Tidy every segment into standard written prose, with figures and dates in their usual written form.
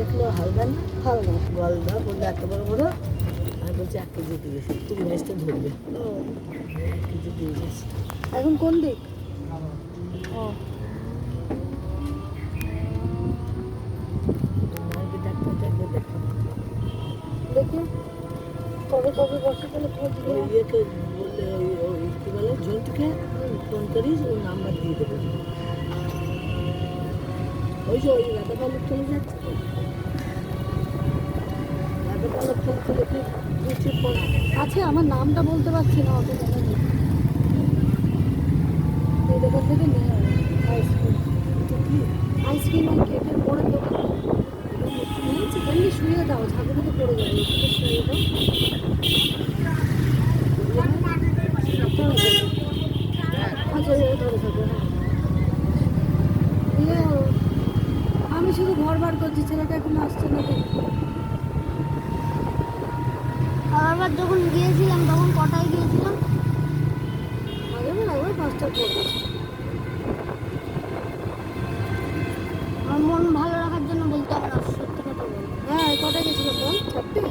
দেখলো হালদা না হালদা। গলদা বললে এত বড় বড়, আমি বলছি 1 কেজি দিয়েছি, তুমি মেসটা ধরবে, ও 1 কেজি দিয়ে গেছি। এখন কোন দিক? ও মাকে ডাক্তার দেখবে দেখো, দেখি কবে কবে বসে তাহলে খোঁজ ওই নিয়ে। ইয়েকে বললে ওই কী বলে ঝন্টুকে ফোন করিস, ওর নাম্বার দিয়ে দেবে। ওই যে ওই রাধাপালক চলে যাচ্ছে তো, রাধাপালক চলে কি কিছু আছে, আমার নামটা বলতে পারছি না, অত মনে নেই। এই দোকান থেকে নিয়ে যাবে আইসক্রিম। কি আইসক্রিম আর কেকের পরের দোকান নিয়েছি। এমনি শুয়ে দাও, ঝাঁকুনি তো পড়ে যাবে, একটু শুয়ে দাও। আচ্ছা ধরে থাকবে। হ্যাঁ ইয়ে, আমি শুধু ঘর বার করছি, ছেলেটা এখন আসছে না দেখি। আবার যখন গিয়েছিলাম তখন কটায় গিয়েছিলাম? আগেবার একবার 5টার পর গেছি। আমার মন ভালো রাখার জন্য বলতে হবে না, সত্যি কথা বল। হ্যাঁ কটায় গেছিলাম বল? 4টে?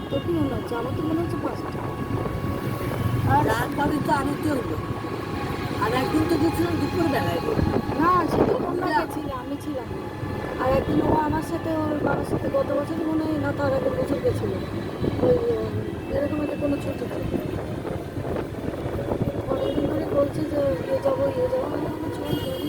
তোর কি মনে হচ্ছে? আমার তো মনে হচ্ছে 5টা। আর রাত বাড়ি তো আনতে হলো, আর একদিন তো গেছিলাম দুপুর বেলায়। না সেদিন আমরা গেছিলাম, আমি ছিলাম না। আর একদিন ও আমার সাথে, ওর বাবার সাথে গত বছরই মনে হয়, না তার আগের বছর গেছিল। ওই এরকম একটা কোনো ছুটি ছিল। অনেকদিন ধরে বলছে যে ইয়ে যাবো ইয়ে যাবো, আমি বললাম, চল যাই।